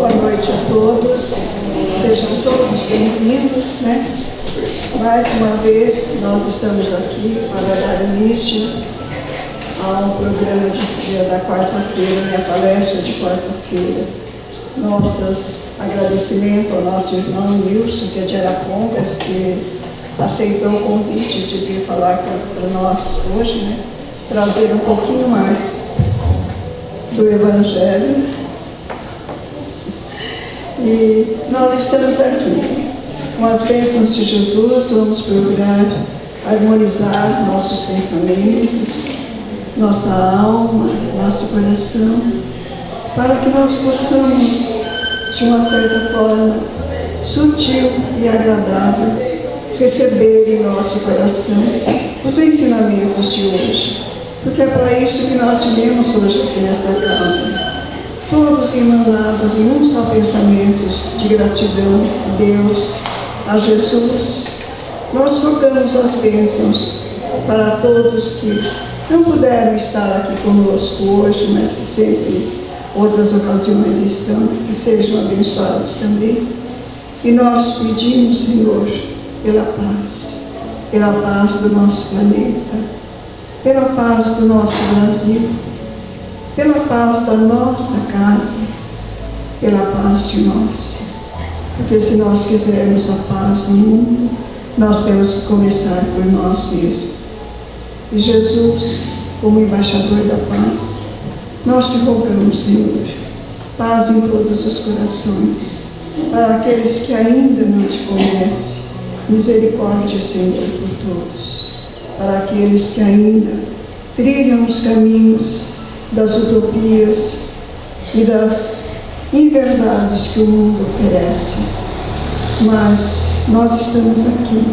Boa noite a todos, sejam todos bem-vindos, Mais uma vez nós estamos aqui para dar início a um programa da quarta-feira, minha palestra de quarta-feira. Nossos agradecimentos ao nosso irmão Nilson, que é de Arapongas, que aceitou o convite de vir falar para nós hoje, trazer um pouquinho mais do Evangelho. E nós estamos aqui com as bênçãos de Jesus, vamos procurar harmonizar nossos pensamentos, nossa alma, nosso coração, para que nós possamos, de uma certa forma, sutil e agradável, receber em nosso coração os ensinamentos de hoje. Porque é para isso que nós viemos hoje aqui nesta casa. Todos emanados em um só pensamento de gratidão a Deus, a Jesus. Nós rogamos as bênçãos para todos que não puderam estar aqui conosco hoje, mas que sempre, outras ocasiões estão, que sejam abençoados também. E nós pedimos, Senhor, pela paz do nosso planeta, pela paz do nosso Brasil, pela paz da nossa casa, pela paz de nós. Porque se nós quisermos a paz no mundo, nós temos que começar por nós mesmos. E Jesus, como embaixador da paz, nós te rogamos, Senhor, paz em todos os corações, para aqueles que ainda não te conhecem, misericórdia, Senhor, por todos, para aqueles que ainda trilham os caminhos das utopias e das inverdades que o mundo oferece. Mas nós estamos aqui,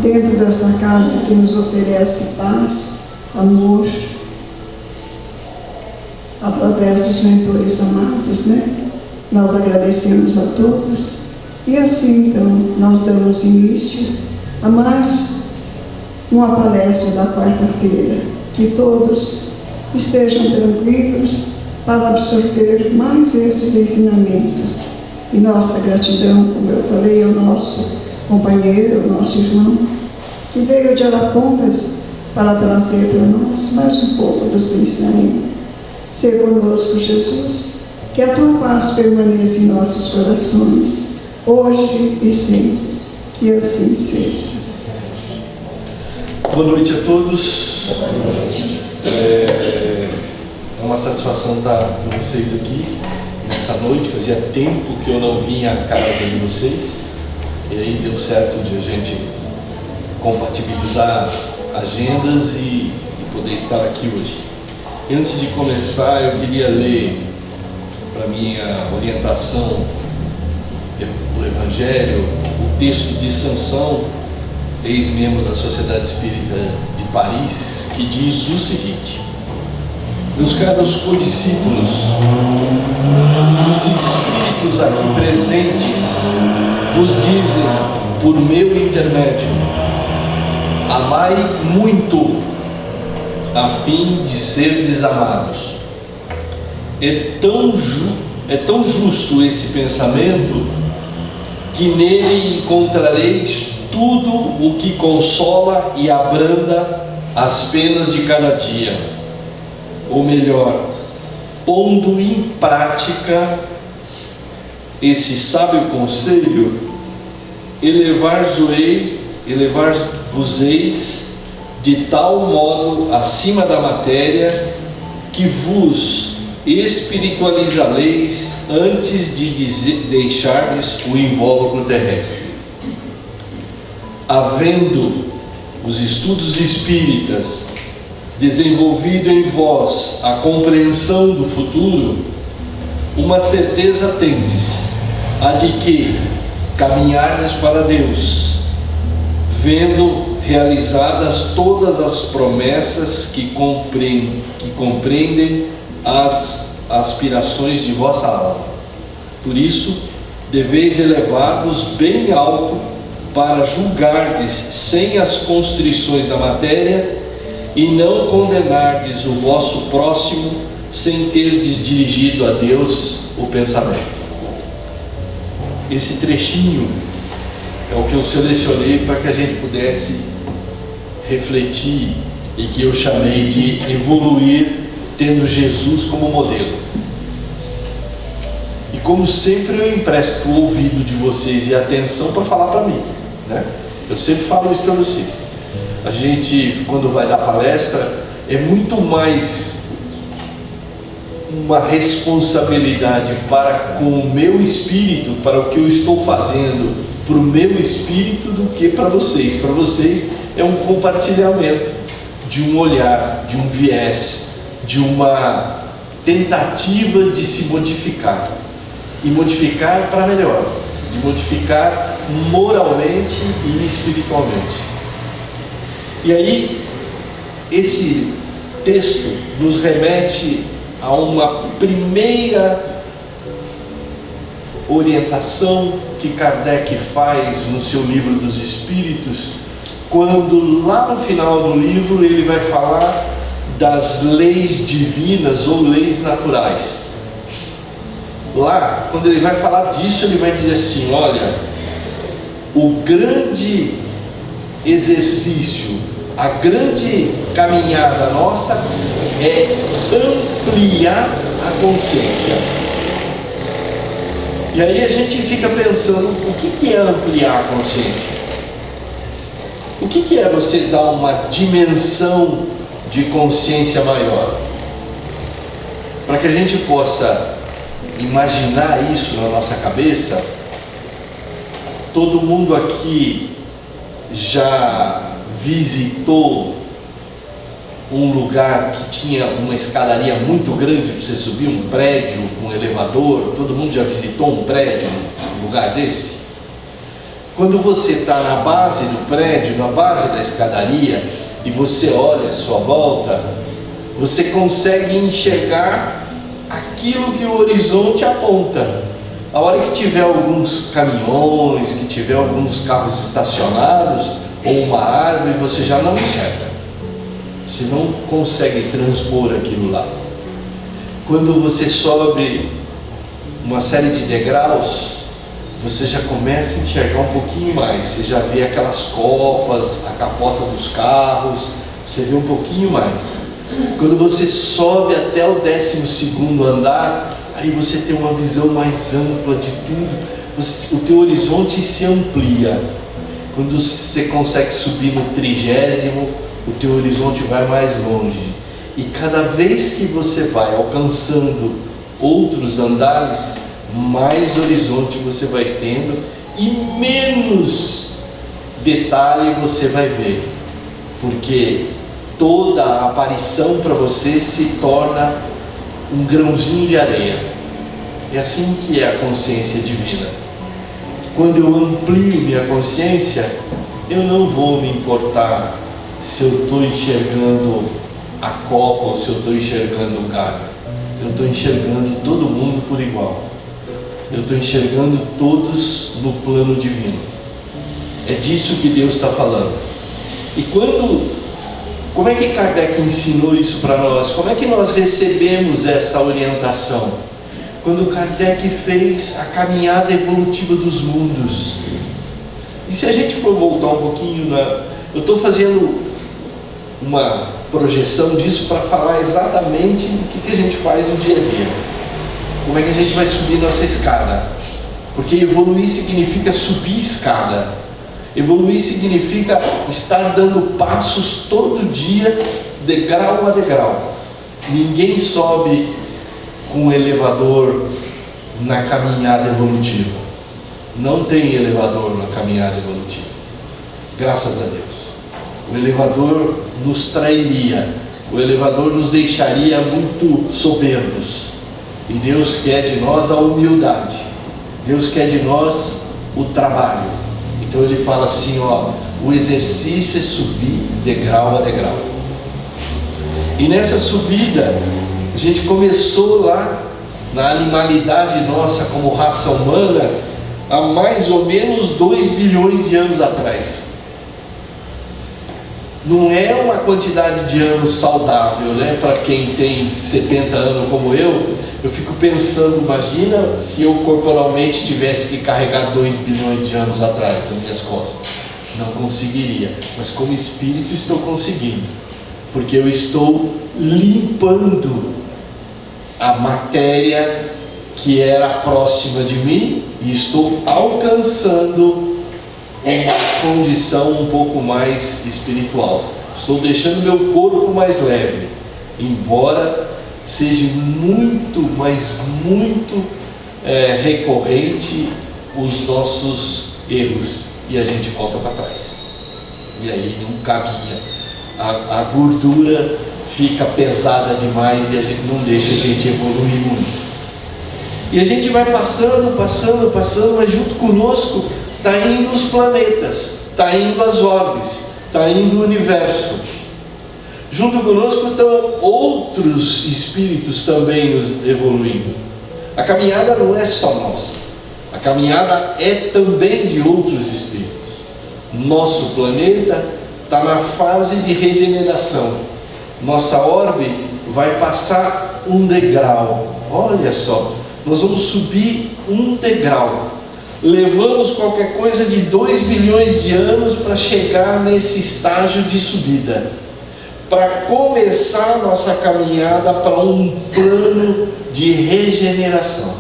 dentro desta casa que nos oferece paz, amor, através dos mentores amados, Nós agradecemos a todos e assim, então, nós damos início a mais uma palestra da quarta-feira. Que todos estejam tranquilos para absorver mais estes ensinamentos. E nossa gratidão, como eu falei, ao nosso companheiro, ao nosso irmão, que veio de Arapongas para trazer para nós mais um pouco dos ensinamentos. Ser conosco, Jesus, que a tua paz permaneça em nossos corações, hoje e sempre, que assim seja. Boa noite a todos. É uma satisfação estar com vocês aqui nessa noite. Fazia tempo que eu não vinha à casa de vocês, e aí deu certo de a gente compatibilizar agendas e poder estar aqui hoje. Antes de começar, eu queria ler, para minha orientação do Evangelho, o texto de Sansão, ex-membro da Sociedade Espírita de Paris, que diz o seguinte: meus caros condiscípulos, os espíritos aqui presentes vos dizem, por meu intermédio, amai muito, a fim de serdes amados. É tão justo esse pensamento, que nele encontrareis tudo o que consola e abranda as penas de cada dia. Ou melhor, pondo em prática esse sábio conselho, elevar-vos-eis de tal modo acima da matéria, que vos espiritualizareis antes de deixardes o invólucro terrestre. Havendo os estudos espíritas desenvolvido em vós a compreensão do futuro, uma certeza tendes, a de que caminhardes para Deus, vendo realizadas todas as promessas que compreendem as aspirações de vossa alma. Por isso, deveis elevar-vos bem alto, para julgardes sem as constrições da matéria, e não condenardes o vosso próximo sem terdes dirigido a Deus o pensamento. esse trechinho é o que eu selecionei para que a gente pudesse refletir e que eu chamei de evoluir tendo Jesus como modelo. E como sempre eu empresto o ouvido de vocês e a atenção para falar para mim, né? Eu sempre falo isso para vocês. A gente, quando vai dar palestra, é muito mais uma responsabilidade para com o meu espírito, para o que eu estou fazendo, para o meu espírito, do que para vocês. Para vocês é um compartilhamento de um olhar, de um viés, de uma tentativa de se modificar. E modificar para melhor, de modificar moralmente e espiritualmente. E aí, esse texto nos remete a uma primeira orientação que Kardec faz no seu livro dos Espíritos, quando lá no final do livro ele vai falar das leis divinas ou leis naturais. Lá, quando ele vai falar disso, ele vai dizer assim: olha, o grande exercício, a grande caminhada nossa é ampliar a consciência. E aí a gente fica pensando, o que é ampliar a consciência? O que é você dar uma dimensão de consciência maior? Para que a gente possa imaginar isso na nossa cabeça, todo mundo aqui já visitou um lugar que tinha uma escadaria muito grande para você subir, um prédio com um elevador? Todo mundo já visitou um prédio, um lugar desse? Quando você está na base do prédio, na base da escadaria, e você olha à sua volta, você consegue enxergar aquilo que o horizonte aponta. A hora que tiver alguns caminhões, que tiver alguns carros estacionados, ou uma árvore, você já não enxerga. Você não consegue transpor aquilo lá. Quando você sobe uma série de degraus, você já começa a enxergar um pouquinho mais. Você já vê aquelas copas, a capota dos carros, você vê um pouquinho mais. Quando você sobe até o 12º andar, aí você tem uma visão mais ampla de tudo. O teu horizonte se amplia. Quando você consegue subir no 30º, o teu horizonte vai mais longe. E cada vez que você vai alcançando outros andares, mais horizonte você vai tendo e menos detalhe você vai ver. Porque toda a aparição para você se torna um grãozinho de areia. É assim que é a consciência divina. Quando eu amplio minha consciência, eu não vou me importar se eu estou enxergando a copa ou se eu estou enxergando o galho. Eu estou enxergando todo mundo por igual. Eu estou enxergando todos no plano divino. É disso que Deus está falando. E como é que Kardec ensinou isso para nós? Como é que nós recebemos essa orientação? Quando Kardec fez a caminhada evolutiva dos mundos. E se a gente for voltar um pouquinho, eu estou fazendo uma projeção disso para falar exatamente o que a gente faz no dia a dia. Como é que a gente vai subir nossa escada? Porque evoluir significa subir escada. Evoluir significa estar dando passos todo dia, degrau a degrau. Ninguém sobe com um elevador na caminhada evolutiva. Não tem elevador na caminhada evolutiva. Graças a Deus. O elevador nos trairia. O elevador nos deixaria muito soberbos. E Deus quer de nós a humildade. Deus quer de nós o trabalho. Então ele fala assim, o exercício é subir degrau a degrau. E nessa subida, a gente começou lá na animalidade nossa como raça humana há mais ou menos 2 bilhões de anos atrás. não é uma quantidade de anos saudável, né? Para quem tem 70 anos como eu fico pensando, imagina se eu corporalmente tivesse que carregar 2 bilhões de anos atrás nas minhas costas. Não conseguiria, mas como espírito estou conseguindo, porque eu estou limpando a matéria que era próxima de mim e estou alcançando uma condição um pouco mais espiritual. Estou deixando meu corpo mais leve, embora seja muito, mas muito recorrente os nossos erros, e a gente volta para trás, e aí não caminha, a gordura fica pesada demais e a gente não deixa a gente evoluir muito. E a gente vai passando, mas junto conosco está indo os planetas, está indo as orbes, está indo o universo. Junto conosco estão outros espíritos também nos evoluindo. A caminhada não é só nossa, a caminhada é também de outros espíritos. Nosso planeta está na fase de regeneração. Nossa orbe vai passar um degrau. Olha só, nós vamos subir um degrau. Levamos qualquer coisa de 2 bilhões de anos para chegar nesse estágio de subida, para começar nossa caminhada para um plano de regeneração.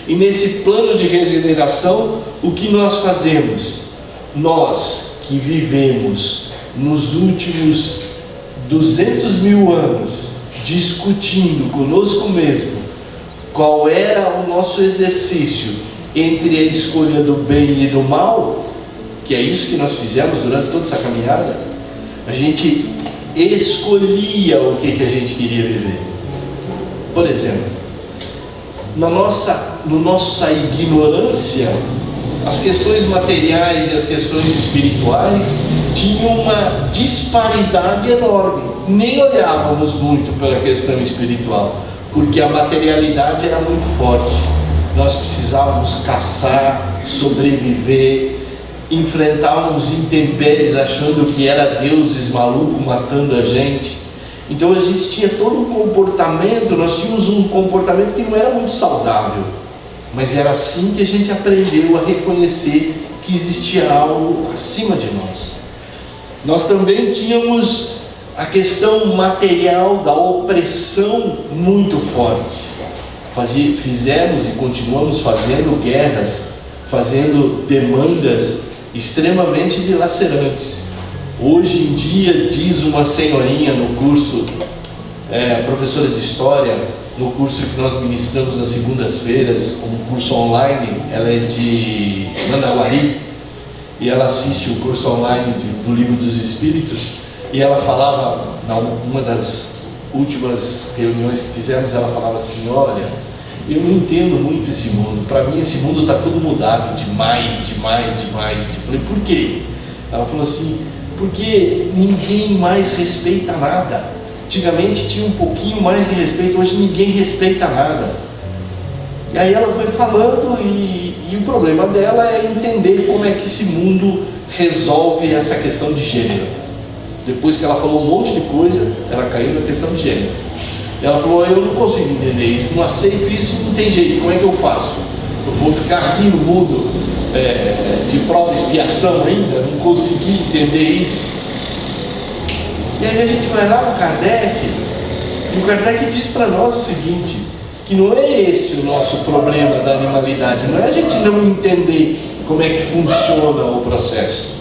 E nesse plano de regeneração, o que nós fazemos? Nós que vivemos nos últimos 200 mil anos discutindo conosco mesmo qual era o nosso exercício entre a escolha do bem e do mal, que é isso que nós fizemos durante toda essa caminhada, a gente escolhia o que a gente queria viver. Por exemplo, na nossa ignorância, as questões materiais e as questões espirituais tinham uma disparidade enorme. Nem olhávamos muito pela questão espiritual, porque a materialidade era muito forte. Nós precisávamos caçar, sobreviver, enfrentávamos intempéries achando que era deuses malucos matando a gente. Então a gente tinha todo um comportamento, nós tínhamos um comportamento que não era muito saudável, mas era assim que a gente aprendeu a reconhecer que existia algo acima de nós. Nós também tínhamos a questão material da opressão muito forte. Fizemos e continuamos fazendo guerras, fazendo demandas extremamente dilacerantes. Hoje em dia, diz uma senhorinha no curso, professora de História, no curso que nós ministramos nas segundas-feiras, um curso online, ela é de Manauari, e ela assiste o curso online do Livro dos Espíritos, e ela falava, numa das últimas reuniões que fizemos, ela falava assim: olha, eu não entendo muito esse mundo, para mim esse mundo está todo mudado, demais. Eu falei, por quê? Ela falou assim, porque ninguém mais respeita nada. Antigamente tinha um pouquinho mais de respeito, hoje ninguém respeita nada. E aí ela foi falando e o problema dela é entender como é que esse mundo resolve essa questão de gênero. Depois que ela falou um monte de coisa, ela caiu na questão de gênero. Ela falou, eu não consigo entender isso, não aceito isso, não tem jeito, como é que eu faço? Eu vou ficar aqui no mundo de prova e expiação ainda, não consegui entender isso. E aí a gente vai lá no Kardec, e o Kardec diz para nós o seguinte, que não é esse o nosso problema da animalidade, não é a gente não entender como é que funciona o processo,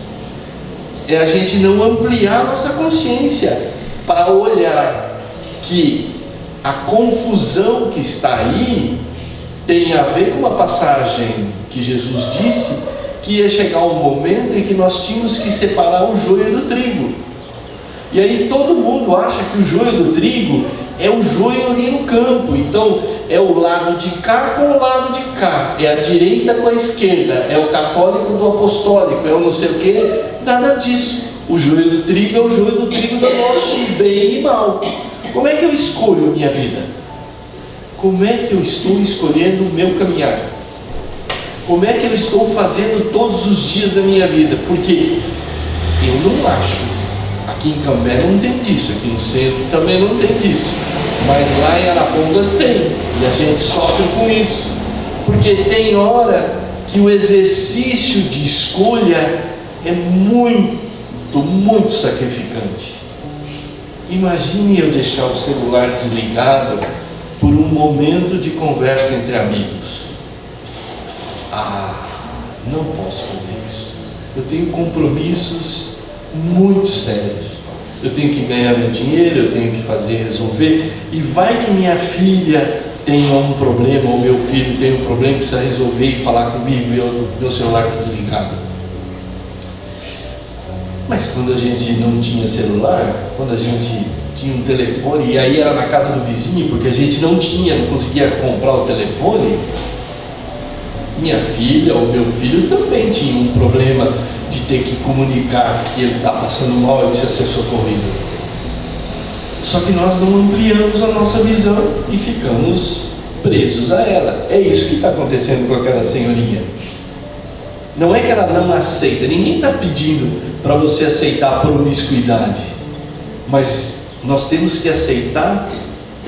é a gente não ampliar nossa consciência para olhar que a confusão que está aí tem a ver com uma passagem que Jesus disse que ia chegar um momento em que nós tínhamos que separar o joio do trigo. E aí todo mundo acha que o joio do trigo é o joio ali no campo. Então é o lado de cá com o lado de cá, é a direita com a esquerda, é o católico do apostólico, é o não sei o que. Nada disso. O joio do trigo é o joio do trigo do nosso bem e mal. Como é que eu escolho a minha vida? Como é que eu estou escolhendo o meu caminhar? Como é que eu estou fazendo todos os dias da minha vida? Porque Eu não acho. Aqui em Cambé não tem disso, aqui no centro também não tem disso. Mas lá em Arapongas tem, e a gente sofre com isso. Porque tem hora que o exercício de escolha é muito sacrificante. Imagine eu deixar o celular desligado por um momento de conversa entre amigos. Não posso fazer isso. Eu tenho compromissos muito sérios. Eu tenho que ganhar meu dinheiro, eu tenho que resolver. E vai que minha filha tenha um problema, ou meu filho tem um problema, precisa resolver e falar comigo, e meu celular está desligado. Mas quando a gente não tinha celular, quando a gente tinha um telefone, e aí era na casa do vizinho, porque a gente não conseguia comprar o telefone, minha filha ou meu filho também tinha um problema de ter que comunicar que ele está passando mal e precisa ser socorrido. Só que nós não ampliamos a nossa visão e ficamos presos a ela. É isso que está acontecendo com aquela senhorinha. Não é que ela não aceita, ninguém está pedindo para você aceitar a promiscuidade, mas nós temos que aceitar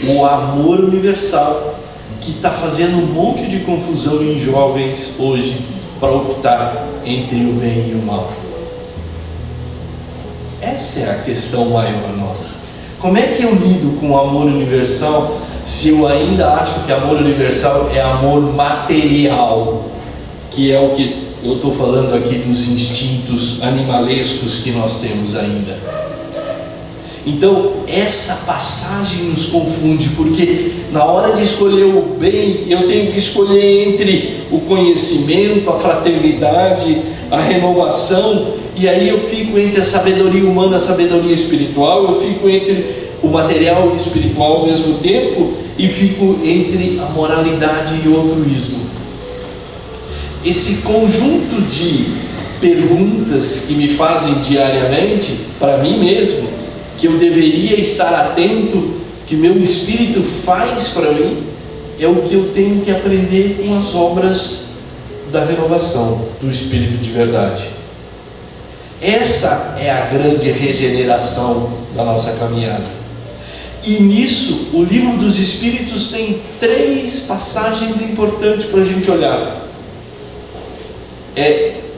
o amor universal, que está fazendo um monte de confusão em jovens hoje para optar entre o bem e o mal. Essa é a questão maior nossa. Como é que eu lido com o amor universal se eu ainda acho que amor universal é amor material, que é o que eu estou falando aqui dos instintos animalescos que nós temos ainda? Então, essa passagem nos confunde, porque na hora de escolher o bem, eu tenho que escolher entre o conhecimento, a fraternidade, a renovação, e aí eu fico entre a sabedoria humana e a sabedoria espiritual, eu fico entre o material e o espiritual ao mesmo tempo, e fico entre a moralidade e o altruísmo. Esse conjunto de perguntas que me fazem diariamente, para mim mesmo, que eu deveria estar atento, que meu espírito faz para mim, é o que eu tenho que aprender com as obras da renovação do Espírito de verdade. Essa é a grande regeneração da nossa caminhada. E nisso, o Livro dos Espíritos tem 3 passagens importantes para a gente olhar.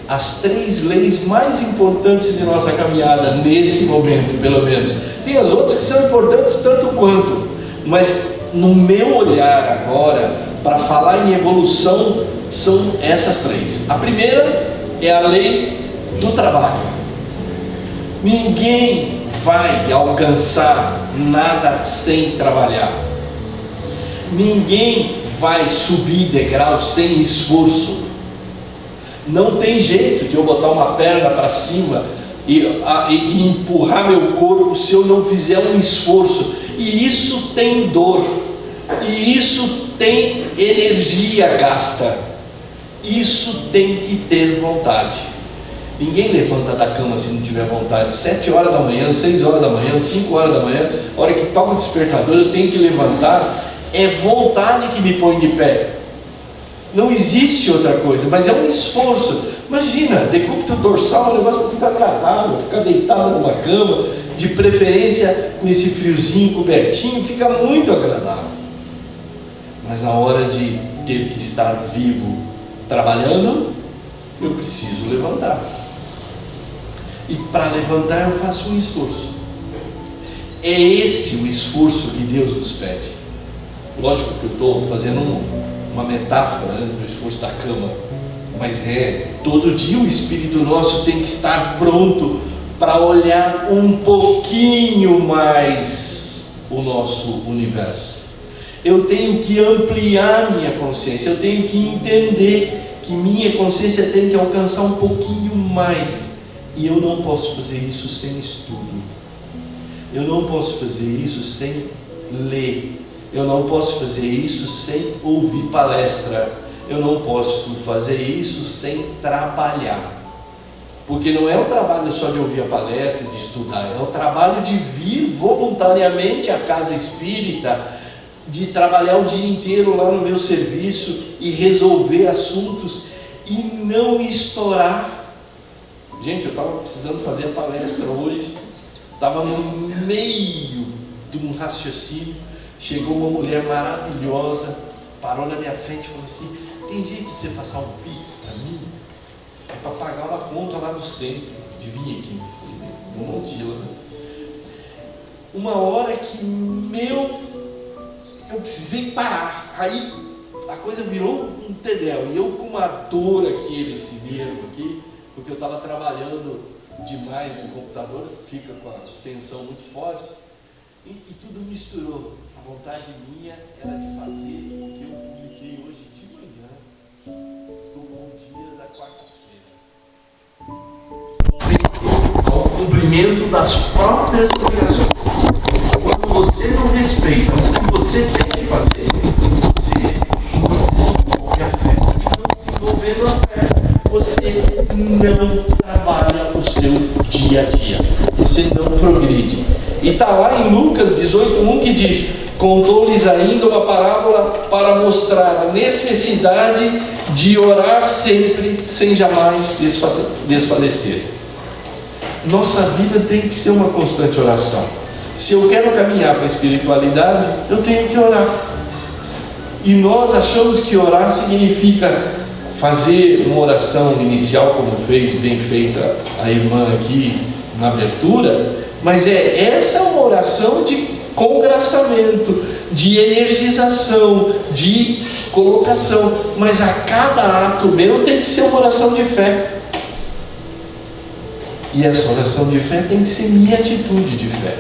As 3 leis mais importantes de nossa caminhada, nesse momento, pelo menos. Tem as outras que são importantes tanto quanto, mas no meu olhar agora, para falar em evolução, são essas 3. A primeira é a lei do trabalho. Ninguém vai alcançar nada sem trabalhar. Ninguém vai subir degrau sem esforço. Não tem jeito de eu botar uma perna para cima e empurrar meu corpo se eu não fizer um esforço. E isso tem dor, e isso tem energia gasta, isso tem que ter vontade. Ninguém levanta da cama se não tiver vontade. 7 horas da manhã, 6 horas da manhã, 5 horas da manhã, a hora que toca o despertador eu tenho que levantar. É vontade que me põe de pé. Não existe outra coisa, mas é um esforço. Imagina, decúbito dorsal é um negócio muito agradável, ficar deitado numa cama, de preferência com esse friozinho cobertinho, fica muito agradável. Mas na hora de ter que estar vivo trabalhando, eu preciso levantar. E para levantar eu faço um esforço. É esse o esforço que Deus nos pede. Lógico que eu estou fazendo uma metáfora, né, do esforço da cama, mas todo dia o Espírito nosso tem que estar pronto para olhar um pouquinho mais o nosso universo. Eu tenho que ampliar minha consciência, eu tenho que entender que minha consciência tem que alcançar um pouquinho mais, e eu não posso fazer isso sem estudo, eu não posso fazer isso sem ler, eu não posso fazer isso sem ouvir palestra, eu não posso fazer isso sem trabalhar. Porque não é o trabalho só de ouvir a palestra, de estudar, é o trabalho de vir voluntariamente à casa espírita, de trabalhar o dia inteiro lá no meu serviço e resolver assuntos e não estourar Gente, eu estava precisando fazer a palestra hoje, estava no meio de um raciocínio, chegou uma mulher maravilhosa, parou na minha frente e falou assim: tem jeito de você passar um Pix para mim? É para pagar uma conta lá no centro. Adivinha quem foi? Um monte de lá. Uma hora que eu precisei parar. Aí a coisa virou um tedel. E eu com uma dor aqui nesse nervo aqui, porque eu estava trabalhando demais no computador, fica com a tensão muito forte. E tudo misturou. A vontade minha era de fazer o que eu publiquei hoje de manhã, do Bom Dia da quarta-feira. Ao cumprimento das próprias obrigações. Quando você não respeita o que você tem que fazer, você não desenvolve a fé. E não desenvolvendo a fé, você não trabalha o seu dia a dia. Você não progride. E está lá em Lucas 18:1 que diz: contou-lhes ainda uma parábola para mostrar a necessidade de orar sempre, sem jamais desfalecer. Nossa vida tem que ser uma constante oração. Se eu quero caminhar para a espiritualidade, eu tenho que orar. E nós achamos que orar significa fazer uma oração inicial, como fez bem feita a irmã aqui na abertura, mas essa é uma oração de congraçamento, de energização, de colocação, mas a cada ato meu tem que ser uma oração de fé. E essa oração de fé tem que ser minha atitude de fé.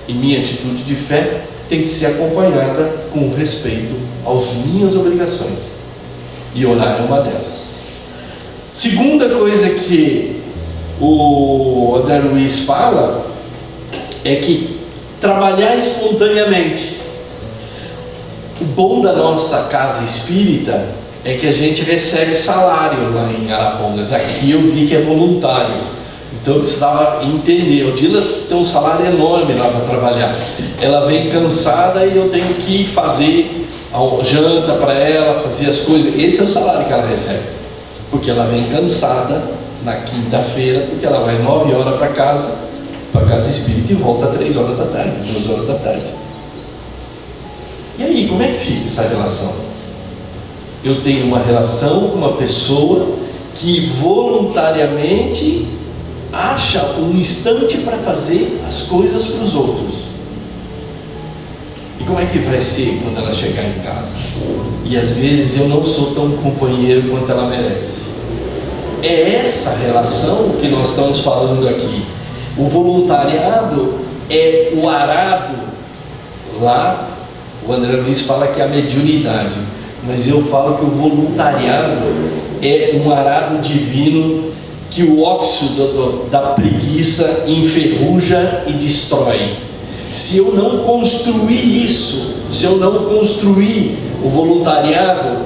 E minha atitude de fé tem que ser acompanhada com respeito às minhas obrigações. E orar é uma delas. Segunda coisa que o André Luiz fala é que trabalhar espontaneamente. O bom da nossa casa espírita é que a gente recebe salário lá em Arapongas. Aqui eu vi que é voluntário. Então eu precisava entender. A Odila tem um salário enorme lá para trabalhar. Ela vem cansada e eu tenho que fazer a janta para ela, fazer as coisas. Esse é o salário que ela recebe. Porque ela vem cansada na quinta-feira, porque ela vai 9 horas para casa espírita, e volta às 3 horas da tarde, 2 horas da tarde. E aí, como é que fica essa relação? Eu tenho uma relação com uma pessoa que voluntariamente acha um instante para fazer as coisas para os outros. E como é que vai ser quando ela chegar em casa? E às vezes eu não sou tão companheiro quanto ela merece. É essa relação que nós estamos falando aqui. O voluntariado é o arado. Lá o André Luiz fala que é a mediunidade, mas eu falo que o voluntariado é um arado divino que o óxido da preguiça enferruja e destrói. Se eu não construir isso, se eu não construir o voluntariado,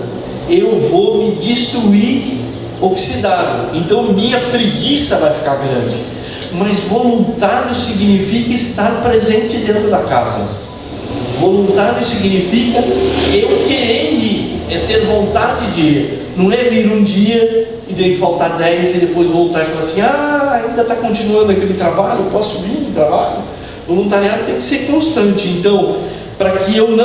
eu vou me destruir oxidado. Então minha preguiça vai ficar grande. Mas voluntário significa estar presente dentro da casa. Voluntário significa eu querer ir, é ter vontade de ir. Não é vir um dia e daí faltar 10 e depois voltar e falar assim: ainda está continuando aquele trabalho, posso vir no trabalho? Voluntariado tem que ser constante. Então, para que eu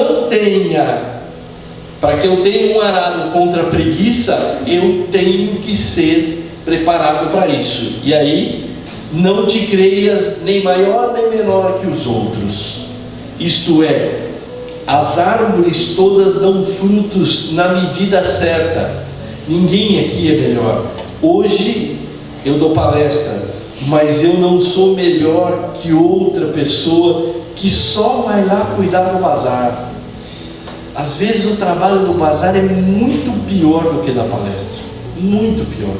tenha um arado contra a preguiça, eu tenho que ser preparado para isso. E aí, não te creias nem maior nem menor que os outros. Isto é, as árvores todas dão frutos na medida certa. Ninguém aqui é melhor. Hoje eu dou palestra, mas eu não sou melhor que outra pessoa que só vai lá cuidar do bazar. Às vezes o trabalho do bazar é muito pior do que da palestra. Muito pior.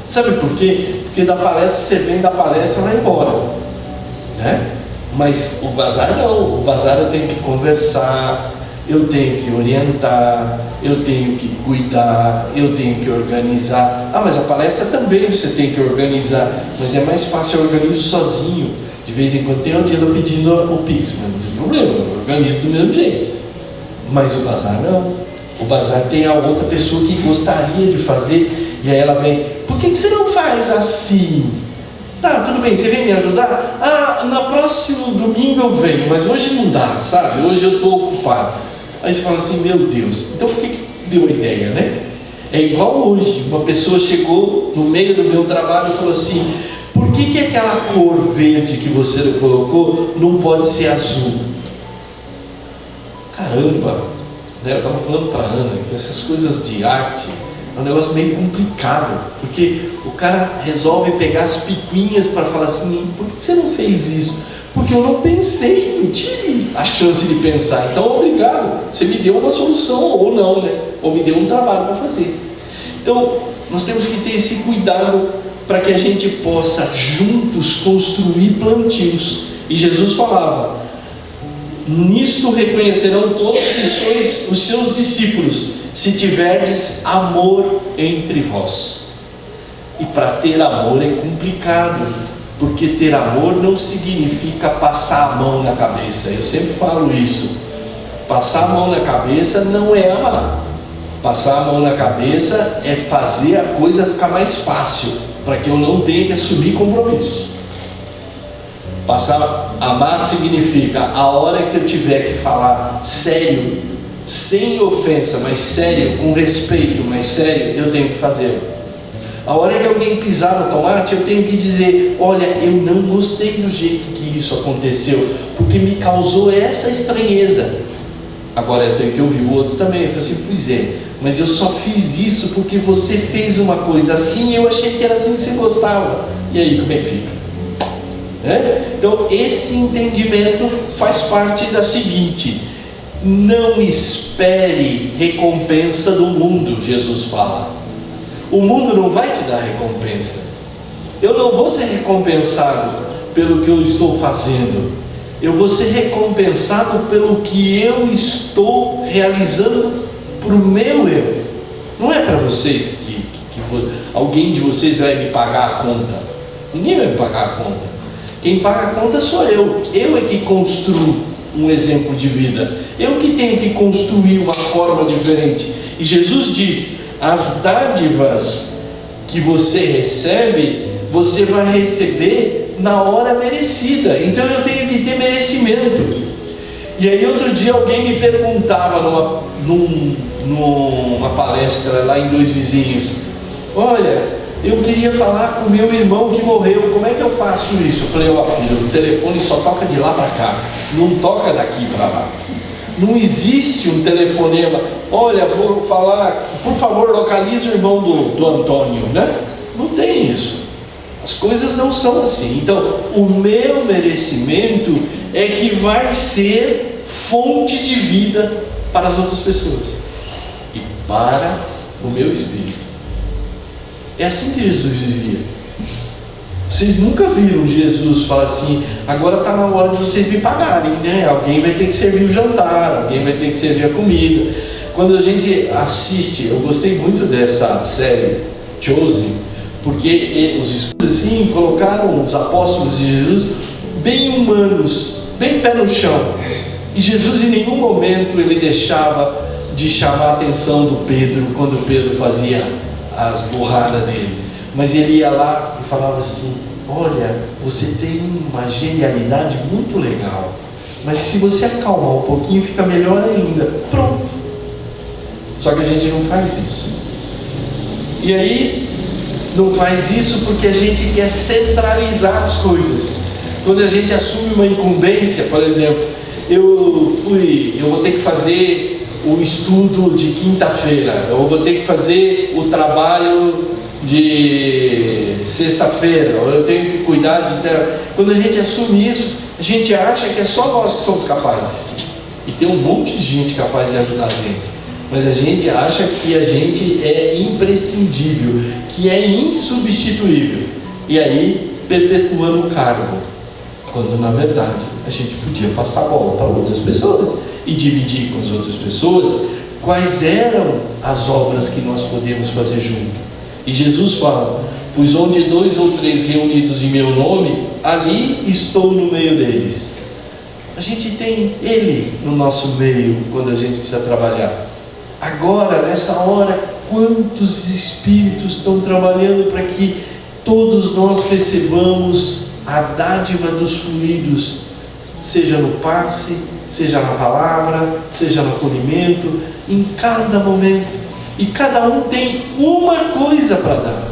Sabe por quê? Porque da palestra você vem da palestra e vai embora, né? Mas o bazar não. O bazar eu tenho que conversar, eu tenho que orientar, eu tenho que cuidar, eu tenho que organizar. Mas a palestra também você tem que organizar, mas é mais fácil, eu organizo sozinho. De vez em quando tem um dia eu pedindo o Pix, mas não tem problema, eu organizo do mesmo jeito. Mas o bazar não. O bazar tem a outra pessoa que gostaria de fazer, e aí ela vem: por que você não faz? faz assim? Tá, tudo bem, você vem me ajudar? Ah, no próximo domingo eu venho, mas hoje não dá, sabe? Hoje eu estou ocupado. Aí você fala assim, meu Deus, então por que deu a ideia, né? É igual hoje, uma pessoa chegou no meio do meu trabalho e falou assim, por que aquela cor verde que você colocou não pode ser azul? Caramba, né? Eu estava falando para a Ana que essas coisas de arte é um negócio meio complicado, porque o cara resolve pegar as picuinhas para falar assim, por que você não fez isso? Porque eu não pensei, não tive a chance de pensar, então obrigado, você me deu uma solução, ou não, né? Ou me deu um trabalho para fazer. Então, nós temos que ter esse cuidado para que a gente possa juntos construir plantios. E Jesus falava, nisto reconhecerão todos que sois os seus discípulos, se tiverdes amor entre vós. E para ter amor é complicado, porque ter amor não significa passar a mão na cabeça. Eu sempre falo isso. Passar a mão na cabeça não é amar. Passar a mão na cabeça é fazer a coisa ficar mais fácil, para que eu não tenha que assumir compromisso. Amar significa a hora que eu tiver que falar sério, sem ofensa, mas sério, com respeito, mas sério, eu tenho que fazer. A hora que alguém pisar no tomate, eu tenho que dizer, olha, eu não gostei do jeito que isso aconteceu, porque me causou essa estranheza. Agora eu tenho que ouvir o outro também. Eu falei assim, pois é, mas eu só fiz isso porque você fez uma coisa assim e eu achei que era assim que você gostava. E aí, como é que fica? Então, esse entendimento faz parte da seguinte: não espere recompensa do mundo, Jesus fala. O mundo não vai te dar recompensa. Eu não vou ser recompensado pelo que eu estou fazendo. Eu vou ser recompensado pelo que eu estou realizando para o meu eu. Não é para vocês que alguém de vocês vai me pagar a conta. Ninguém vai me pagar a conta. Quem paga a conta sou eu. Eu é que construo um exemplo de vida. Eu que tenho que construir uma forma diferente. E Jesus diz, as dádivas que você recebe, você vai receber na hora merecida. Então eu tenho que ter merecimento. E aí outro dia alguém me perguntava numa palestra lá em Dois Vizinhos, olha, eu queria falar com o meu irmão que morreu, como é que eu faço isso? Eu falei, ó filho, o telefone só toca de lá para cá, não toca daqui para lá. Não existe um telefonema, olha, vou falar, por favor, localize o irmão do Antônio, né? Não tem isso. As coisas não são assim. Então, o meu merecimento é que vai ser fonte de vida para as outras pessoas e para o meu espírito. É assim que Jesus vivia. Vocês nunca viram Jesus falar assim, agora está na hora de vocês me pagarem, né? Alguém vai ter que servir o jantar, alguém vai ter que servir a comida. Quando a gente assiste, eu gostei muito dessa série Chosen, porque os escudos assim colocaram os apóstolos de Jesus bem humanos, bem pé no chão. E Jesus em nenhum momento ele deixava de chamar a atenção do Pedro quando Pedro fazia as burradas dele. Mas ele ia lá e falava assim, olha, você tem uma genialidade muito legal, mas se você acalmar um pouquinho fica melhor ainda. Pronto. Só que a gente não faz isso. E aí não faz isso porque a gente quer centralizar as coisas. Quando a gente assume uma incumbência, por exemplo, eu vou ter que fazer o estudo de quinta-feira, eu vou ter que fazer o trabalho de sexta-feira, ou eu tenho que cuidar de... Quando a gente assume isso, a gente acha que é só nós que somos capazes. E tem um monte de gente capaz de ajudar a gente. Mas a gente acha que a gente é imprescindível, que é insubstituível. E aí perpetua no cargo. Quando na verdade a gente podia passar a bola para outras pessoas e dividir com as outras pessoas quais eram as obras que nós podemos fazer junto. E Jesus fala, pois onde 2 ou 3 reunidos em meu nome, ali estou no meio deles. A gente tem Ele no nosso meio quando a gente precisa trabalhar. Agora, nessa hora, quantos espíritos estão trabalhando para que todos nós recebamos a dádiva dos fluidos, seja no passe, seja na palavra, seja no acolhimento, em cada momento. E cada um tem uma coisa para dar.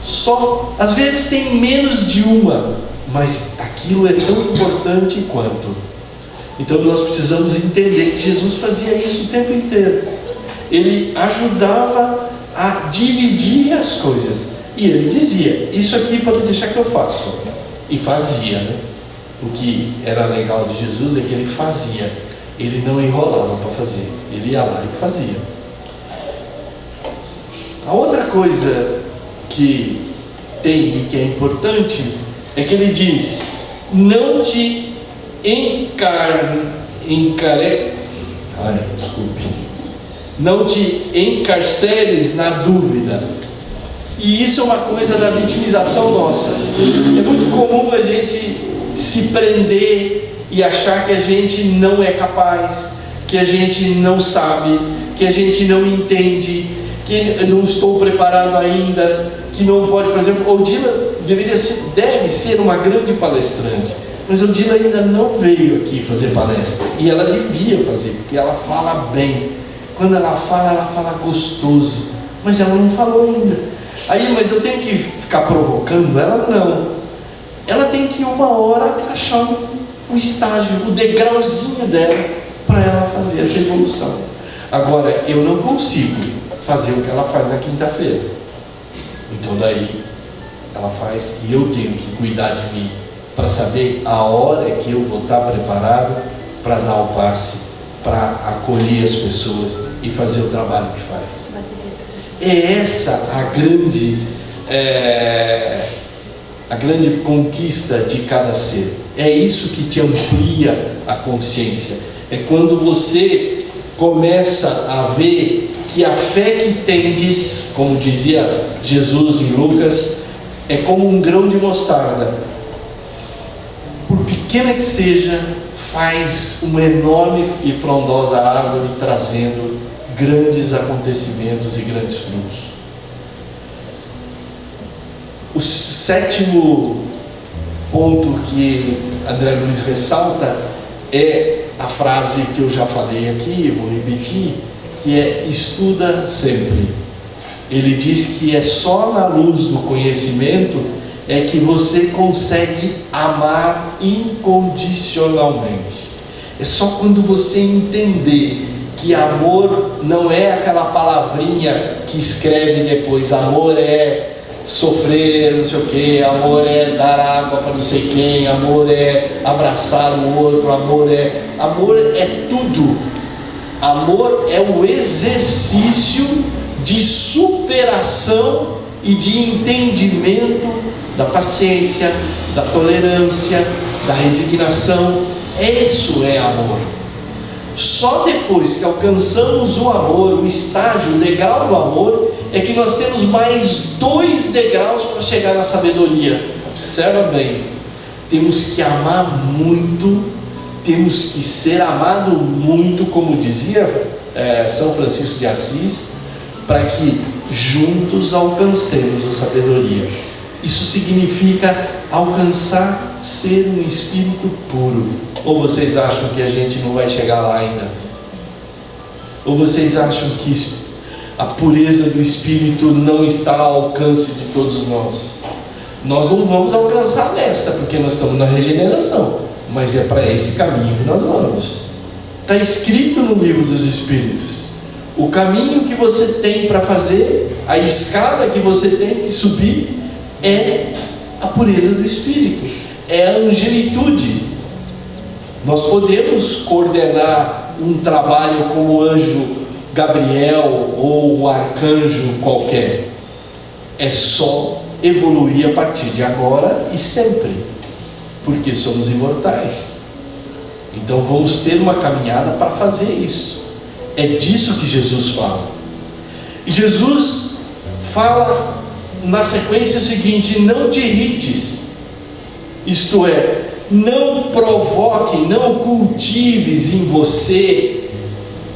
Só, às vezes tem menos de uma, mas aquilo é tão importante quanto. Então nós precisamos entender que Jesus fazia isso o tempo inteiro. Ele ajudava a dividir as coisas. E ele dizia, isso aqui pode deixar que eu faço. E fazia, né? O que era legal de Jesus é que ele fazia. Ele não enrolava para fazer. Ele ia lá e fazia. A outra coisa que tem e que é importante é que ele diz, não te não te encarceres na dúvida. E isso é uma coisa da vitimização nossa. É muito comum a gente se prender e achar que a gente não é capaz, que a gente não sabe, que a gente não entende, que eu não estou preparado ainda, que não pode, por exemplo, Odila deve ser uma grande palestrante, mas Odila ainda não veio aqui fazer palestra, e ela devia fazer, porque ela fala bem. Quando ela fala gostoso, mas ela não falou ainda. Aí, mas eu tenho que ficar provocando ela? Não. Ela tem que uma hora achar o estágio, o degrauzinho dela, para ela fazer essa evolução. Agora, eu não consigo fazer o que ela faz na quinta-feira. Então daí, ela faz, e eu tenho que cuidar de mim, para saber a hora que eu vou estar preparado para dar o passe, para acolher as pessoas e fazer o trabalho que faz. É essa a grande conquista de cada ser. É isso que te amplia a consciência. É quando você começa a ver que a fé que tendes, como dizia Jesus em Lucas, é como um grão de mostarda. Por pequena que seja, faz uma enorme e frondosa árvore, trazendo grandes acontecimentos e grandes frutos. O sétimo ponto que André Luiz ressalta é a frase que eu já falei aqui, vou repetir, que é estuda sempre. Ele diz que é só na luz do conhecimento é que você consegue amar incondicionalmente. É só quando você entender que amor não é aquela palavrinha que escreve depois, amor é sofrer, não sei o que, amor é dar água para não sei quem, amor é abraçar o outro, amor é tudo. Amor é o exercício de superação e de entendimento da paciência, da tolerância, da resignação. Isso é amor. Só depois que alcançamos o amor, o estágio, o degrau do amor, é que nós temos mais 2 degraus para chegar na sabedoria. Observa bem, temos que amar muito, temos que ser amado muito, como dizia São Francisco de Assis, para que juntos alcancemos a sabedoria. Isso significa alcançar ser um espírito puro. Ou vocês acham que a gente não vai chegar lá ainda? Ou vocês acham que a pureza do espírito não está ao alcance de todos nós? Nós não vamos alcançar nessa, porque nós estamos na regeneração, mas é para esse caminho que nós vamos. Está escrito no livro dos Espíritos. O caminho que você tem para fazer, a escada que você tem que subir, é a pureza do espírito, é a angelitude. Nós podemos coordenar um trabalho como o anjo Gabriel ou o arcanjo qualquer. É só evoluir a partir de agora e sempre, porque somos imortais. Então vamos ter uma caminhada para fazer isso. É disso que Jesus fala. E Jesus fala na sequência o seguinte: não te irrites, isto é, não provoque, não cultives em você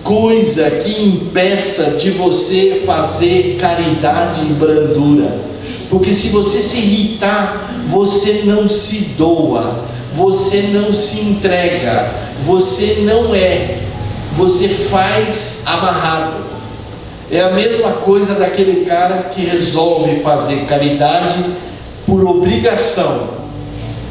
coisa que impeça de você fazer caridade e brandura, Porque se você se irritar, você não se doa, você não se entrega, você não é, você faz amarrado. É a mesma coisa daquele cara que resolve fazer caridade por obrigação.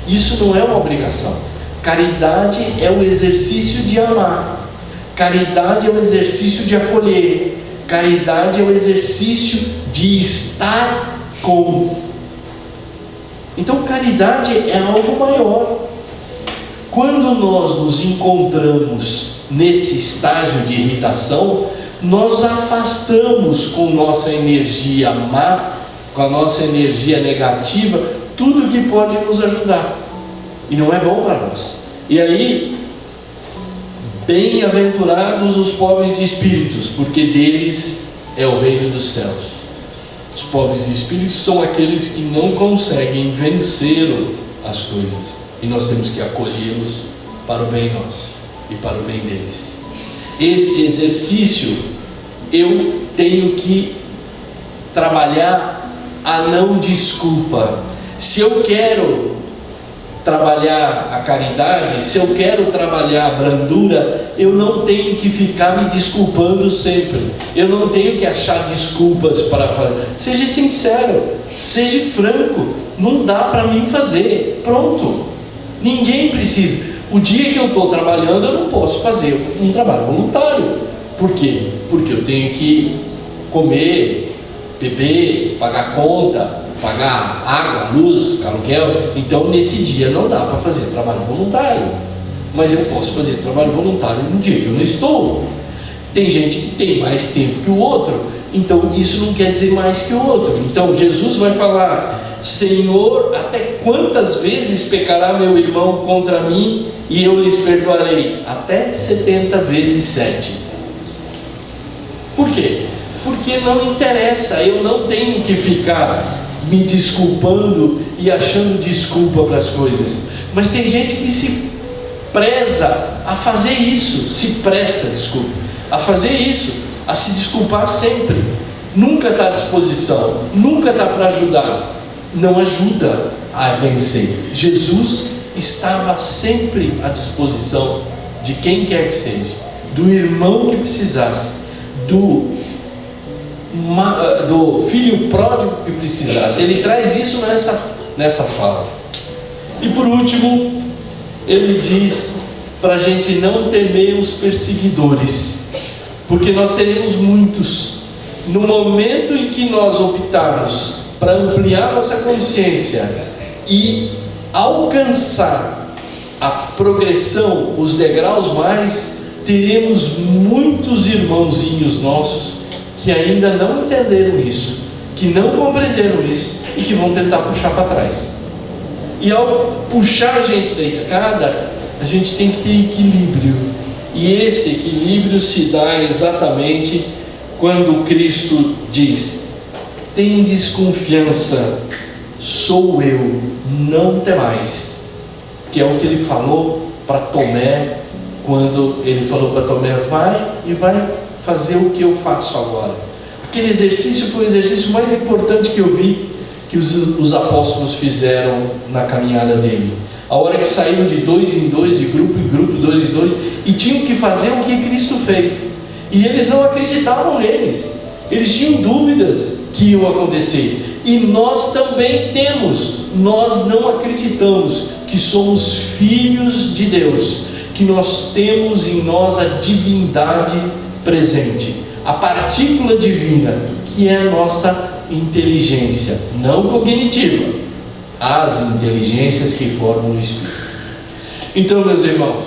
Isso não é uma obrigação. Caridade é o exercício de amar. Caridade é o exercício de acolher. Caridade é o exercício de estar com. Então caridade é algo maior. Quando nós nos encontramos nesse estágio de irritação, nós afastamos com nossa energia má, com a nossa energia negativa, tudo que pode nos ajudar. E não é bom para nós. E aí, bem-aventurados os pobres de espíritos, porque deles é o reino dos céus. Os pobres de espíritos são aqueles que não conseguem vencer as coisas. E nós temos que acolhê-los para o bem nosso e para o bem deles. Esse exercício eu tenho que trabalhar a não desculpa. Se eu quero trabalhar a caridade, se eu quero trabalhar a brandura, eu não tenho que ficar me desculpando sempre. Eu não tenho que achar desculpas para fazer. Seja sincero, seja franco. Não dá para mim fazer. Pronto. Ninguém precisa. O dia que eu estou trabalhando, eu não posso fazer um trabalho voluntário. Por quê? Porque eu tenho que comer, beber, pagar conta, pagar água, luz, aluguel. Então nesse dia não dá para fazer trabalho voluntário. Mas eu posso fazer trabalho voluntário no dia que eu não estou. Tem gente que tem mais tempo que o outro, então isso não quer dizer mais que o outro. Então Jesus vai falar: Senhor, até quantas vezes pecará meu irmão contra mim e eu lhes perdoarei? Até 70 vezes 7. Por quê? Porque não interessa, eu não tenho que ficar me desculpando e achando desculpa para as coisas. Mas tem gente que se preza a fazer isso, se presta, desculpa, a fazer isso, a se desculpar sempre. Nunca está à disposição, nunca está para ajudar. Não ajuda a vencer. Jesus estava sempre à disposição de quem quer que seja, do irmão que precisasse, do filho pródigo que precisasse. Ele traz isso nessa fala. E por último, ele diz para a gente não temer os perseguidores, porque nós teremos muitos. No momento em que nós optarmos para ampliar nossa consciência e alcançar a progressão, os degraus mais, teremos muitos irmãozinhos nossos que ainda não entenderam isso, que não compreenderam isso e que vão tentar puxar para trás. E ao puxar a gente da escada, a gente tem que ter equilíbrio. E esse equilíbrio se dá exatamente quando Cristo diz: tendes confiança, sou eu, não temais. Que é o que ele falou para Tomé, quando ele falou para Tomé: vai e vai fazer o que eu faço agora. Aquele exercício foi o exercício mais importante que eu vi que os apóstolos fizeram na caminhada dele. A hora que saíram de 2 em 2, de grupo em grupo, 2 em 2, e tinham que fazer o que Cristo fez. E eles não acreditavam neles, eles tinham dúvidas que iam acontecer. E nós também temos, nós não acreditamos que somos filhos de Deus, que nós temos em nós a divindade presente, a partícula divina, que é a nossa inteligência, não cognitiva, as inteligências que formam o Espírito. Então, meus irmãos,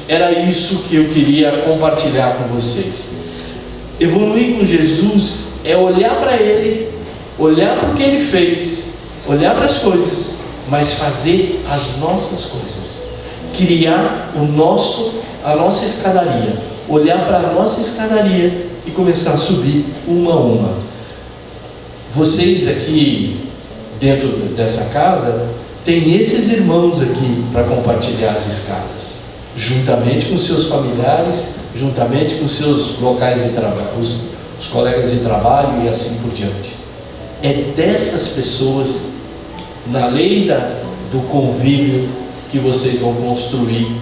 era isso que eu queria compartilhar com vocês. Evoluir com Jesus é olhar para Ele, olhar para o que Ele fez, olhar para as coisas, mas fazer as nossas coisas, criar a nossa escadaria, olhar para a nossa escadaria e começar a subir uma a uma. Vocês aqui dentro dessa casa têm esses irmãos aqui para compartilhar as escadas, juntamente com seus familiares, juntamente com seus locais de trabalho, os colegas de trabalho e assim por diante. é dessas pessoas, na lei do convívio, que vocês vão construir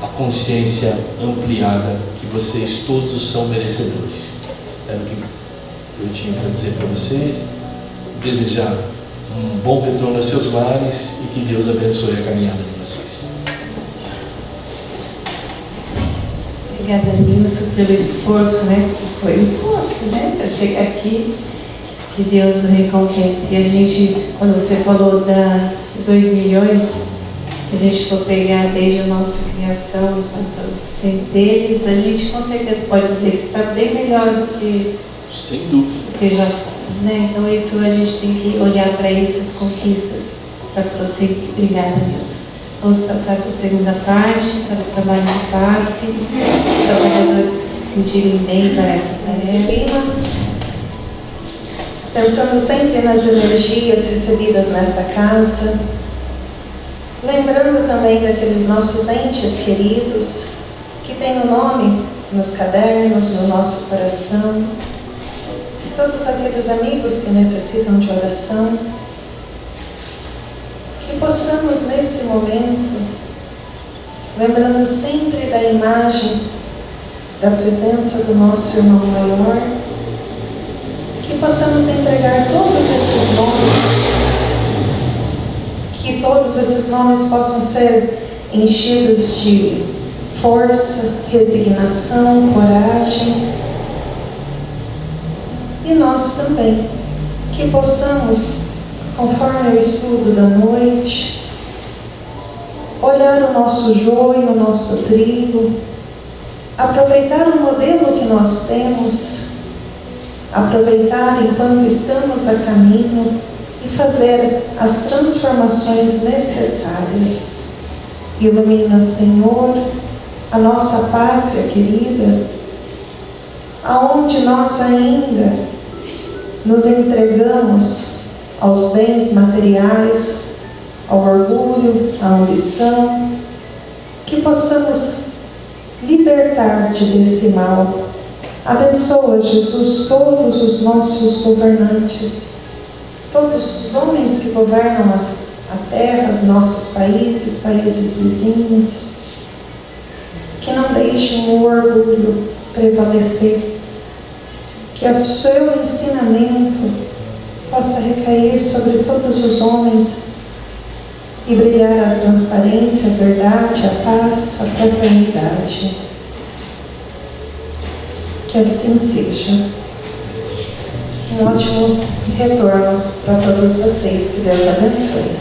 a consciência ampliada, que vocês todos são merecedores. Era o que eu tinha para dizer para vocês. Desejar um bom retorno aos seus lares e que Deus abençoe a caminhada de vocês. Obrigada, Nilson, pelo esforço, né? Foi um esforço, né? Para chegar aqui. Que Deus o recompense. E a gente, quando você falou de 2 milhões, se a gente for pegar desde a nossa criação, sem deles, a gente com certeza pode ser que está bem melhor do que, Sem dúvida. do que já faz, né? Então isso a gente tem que olhar para essas conquistas para prosseguir. Obrigada, Nilson. Vamos passar para a segunda parte, para o trabalho de passe, os trabalhadores que se sentirem bem para essa tarefa. Pensando sempre nas energias recebidas nesta casa, lembrando também daqueles nossos entes queridos, que têm o nome nos cadernos, no nosso coração, e todos aqueles amigos que necessitam de oração, que possamos nesse momento, lembrando sempre da imagem, da presença do nosso irmão maior, que possamos entregar todos esses nomes, que todos esses nomes possam ser enchidos de força, resignação, coragem, e nós também, que possamos, conforme o estudo da noite, olhar o nosso joio, o nosso trigo, aproveitar o modelo que nós temos, aproveitar enquanto estamos a caminho e fazer as transformações necessárias. Ilumina, Senhor, a nossa pátria querida, aonde nós ainda nos entregamos aos bens materiais, ao orgulho, à ambição, que possamos libertar-te desse mal. Abençoa, Jesus, todos os nossos governantes, todos os homens que governam a terra, os nossos países, países vizinhos, que não deixem o orgulho prevalecer, que o seu ensinamento possa recair sobre todos os homens e brilhar a transparência, a verdade, a paz, a fraternidade. Que assim seja. Um ótimo retorno para todos vocês. Que Deus abençoe.